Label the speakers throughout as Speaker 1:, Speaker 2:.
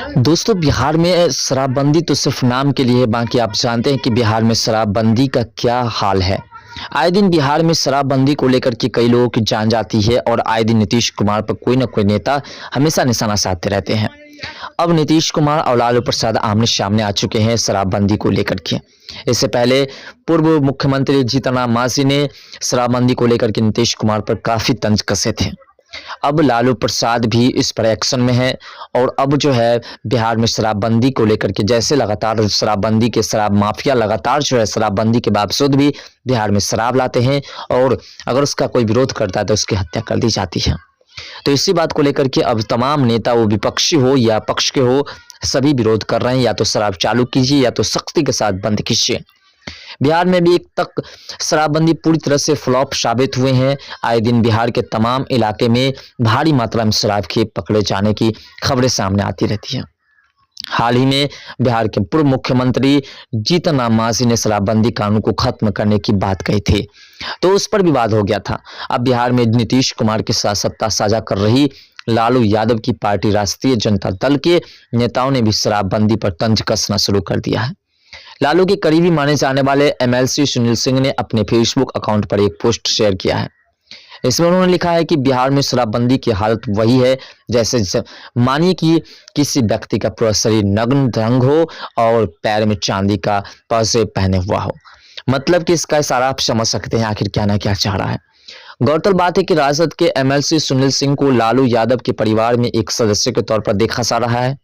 Speaker 1: दोस्तों, बिहार में शराबबंदी तो सिर्फ नाम के लिए है। बाकी आप जानते हैं कि बिहार में शराबबंदी का क्या हाल है। आए दिन बिहार में शराबबंदी को लेकर के कई लोगों की जान जाती है और आए दिन नीतीश कुमार पर कोई ना कोई नेता हमेशा निशाना साधते रहते हैं। अब नीतीश कुमार और लालू प्रसाद आमने सामने आ चुके हैं शराबबंदी को लेकर के। इससे पहले पूर्व मुख्यमंत्री जीतन राम मांझी ने शराबबंदी को लेकर के नीतीश कुमार पर काफी तंज कसे थे। अब लालू प्रसाद भी इस पर एक्शन में है और अब जो है बिहार में शराबबंदी को लेकर के जैसे लगातार शराबबंदी के शराब माफिया लगातार जो है शराबबंदी के बावजूद भी बिहार में शराब लाते हैं और अगर उसका कोई विरोध करता है तो उसकी हत्या कर दी जाती है। तो इसी बात को लेकर के अब तमाम नेता, वो विपक्षी हो या पक्ष के हो, सभी विरोध कर रहे हैं। या तो शराब चालू कीजिए या तो सख्ती के साथ बंद कीजिए। बिहार में भी एक तक शराबबंदी पूरी तरह से फ्लॉप साबित हुए हैं। आए दिन बिहार के तमाम इलाके में भारी मात्रा में शराब के पकड़े जाने की खबरें सामने आती रहती हैं। हाल ही में बिहार के पूर्व मुख्यमंत्री जीतन राम मांझी ने शराबबंदी कानून को खत्म करने की बात कही थी, तो उस पर विवाद हो गया था। अब बिहार में नीतीश कुमार के साथ सत्ता साझा कर रही लालू यादव की पार्टी राष्ट्रीय जनता दल के नेताओं ने भी शराबबंदी पर तंज कसना शुरू कर दिया है। लालू के करीबी माने जाने वाले एमएलसी सुनील सिंह ने अपने फेसबुक अकाउंट पर एक पोस्ट शेयर किया है। इसमें उन्होंने लिखा है कि बिहार में शराबबंदी की हालत वही है जैसे मानिए कि किसी व्यक्ति का पूरा शरीर नग्न ढंग हो और पैर में चांदी का पाजेब पहने हुआ हो। मतलब कि इसका इशारा आप समझ सकते हैं आखिर क्या ना क्या चाह रहा है। गौरतलब बात है कि राजद के एमएलसी सुनील सिंह को लालू यादव के परिवार में एक सदस्य के तौर पर देखा जा रहा है।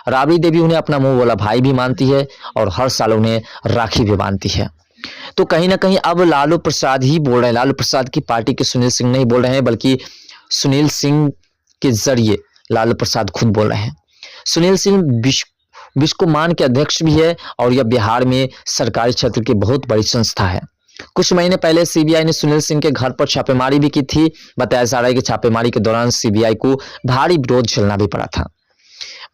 Speaker 1: राबड़ी देवी उन्हें अपना मुंह वाला भाई भी मानती है और हर साल उन्हें राखी भी बांधती है। तो कहीं ना कहीं अब लालू प्रसाद ही बोल रहे हैं, लालू प्रसाद की पार्टी के सुनील सिंह नहीं बोल रहे हैं, बल्कि सुनील सिंह के जरिए लालू प्रसाद खुद बोल रहे हैं। सुनील सिंह बिस्कोमान के अध्यक्ष भी है और यह बिहार में सरकारी क्षेत्र की बहुत बड़ी संस्था है। कुछ महीने पहले सीबीआई ने सुनील सिंह के घर पर छापेमारी भी की थी। बताया जा रहा है कि छापेमारी के दौरान सीबीआई को भारी विरोध झेलना भी पड़ा था।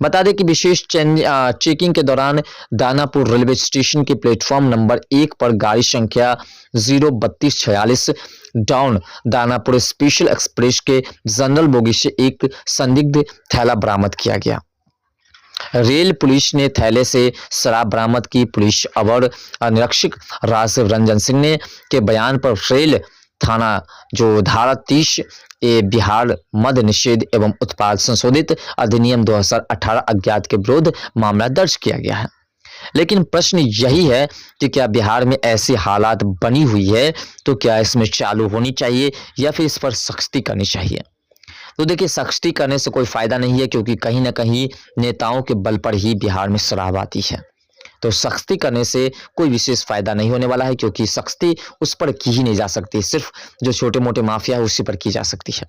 Speaker 1: बता दें कि विशेष चेकिंग के दौरान दानापुर रेलवे स्टेशन के प्लेटफॉर्म नंबर 1 पर गाड़ी संख्या 03246 डाउन दानापुर स्पेशल एक्सप्रेस के जनरल बोगी से एक संदिग्ध थैला बरामद किया गया। रेल पुलिस ने थैले से शराब बरामद की। पुलिस अवर निरीक्षक राजीव रंजन सिंह ने के बयान पर रेल थाना जो धारा 30 बिहार मद्य निषेध एवं उत्पाद संशोधित अधिनियम 2018 अज्ञात के विरुद्ध मामला दर्ज किया गया है। लेकिन प्रश्न यही है कि क्या बिहार में ऐसी हालात बनी हुई है तो क्या इसमें चालू होनी चाहिए या फिर इस पर सख्ती करनी चाहिए। तो देखिए, सख्ती करने से कोई फायदा नहीं है क्योंकि कहीं ना कहीं नेताओं के बल पर ही बिहार में शराब आती है। तो सख्ती करने से कोई विशेष फायदा नहीं होने वाला है क्योंकि सख्ती उस पर की ही नहीं जा सकती, सिर्फ जो छोटे मोटे माफिया है उसी पर की जा सकती है।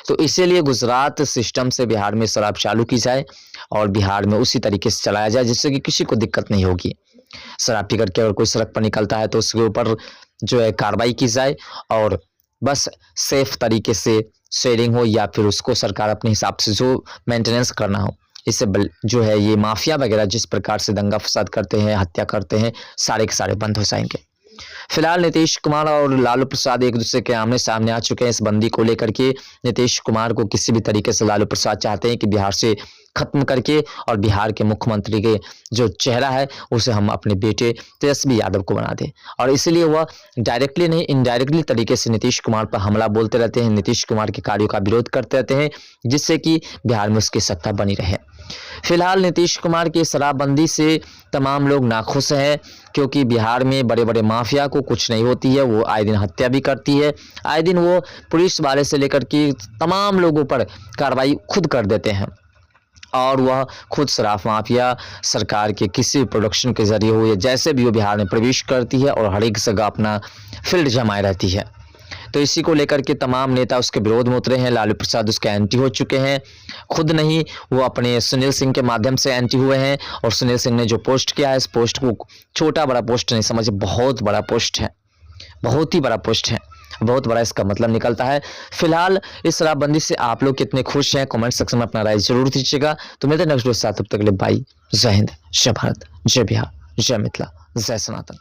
Speaker 1: तो इसीलिए गुजरात सिस्टम से बिहार में शराब चालू की जाए और बिहार में उसी तरीके से चलाया जाए जिससे कि किसी को दिक्कत नहीं होगी। शराब पी करके अगर कोई सड़क पर निकलता है तो उसके ऊपर जो है कार्रवाई की जाए और बस सेफ तरीके से शेयरिंग हो या फिर उसको सरकार अपने हिसाब से जो मेंटेनेंस करना हो। इससे जो है ये माफिया वगैरह जिस प्रकार से दंगा फसाद करते हैं, हत्या करते हैं, सारे के सारे बंद हो जाएंगे। फिलहाल नीतीश कुमार और लालू प्रसाद एक दूसरे के आमने सामने आ चुके हैं इस बंदी को लेकर के। नीतीश कुमार को किसी भी तरीके से लालू प्रसाद चाहते हैं कि बिहार से खत्म करके और बिहार के मुख्यमंत्री के जो चेहरा है उसे हम अपने बेटे तेजस्वी यादव को बना दें और इसलिए वह डायरेक्टली नहीं इनडायरेक्टली तरीके से नीतीश कुमार पर हमला बोलते रहते हैं, नीतीश कुमार के कार्यों का विरोध करते रहते हैं जिससे कि बिहार में उसकी सत्ता बनी रहे। फिलहाल नीतीश कुमार की शराबबंदी से तमाम लोग नाखुश हैं क्योंकि बिहार में बड़े बड़े माफिया को कुछ नहीं होती है, वो आए दिन हत्या भी करती है। आए दिन वो पुलिस वाले से लेकर के तमाम लोगों पर कार्रवाई खुद कर देते हैं और वह खुद शराब माफिया सरकार के किसी प्रोडक्शन के जरिए हो या जैसे भी वो बिहार में प्रवेश करती है और हर एक जगह अपना फील्ड जमाए रहती है। तो इसी को लेकर के तमाम नेता उसके विरोध में उतरे हैं। लालू प्रसाद उसके एंटी हो चुके हैं, खुद नहीं वो अपने सुनील सिंह के माध्यम से एंटी हुए हैं और सुनील सिंह ने जो पोस्ट किया है इस पोस्ट को छोटा बड़ा पोस्ट नहीं समझे, बहुत बड़ा पोस्ट है, बहुत ही बड़ा पोस्ट है, बहुत बड़ा इसका मतलब निकलता है। फिलहाल इस शराबबंदी से आप लोग कितने खुश हैं कमेंट सेक्शन में अपना राय जरूर दीजिएगा। तो मिलते हैं नेक्स्ट वीडियो के साथ, तब तक के लिए बाय। जय हिंद, जय भारत, जय बिहार, जय मिथिला, जय सनातन।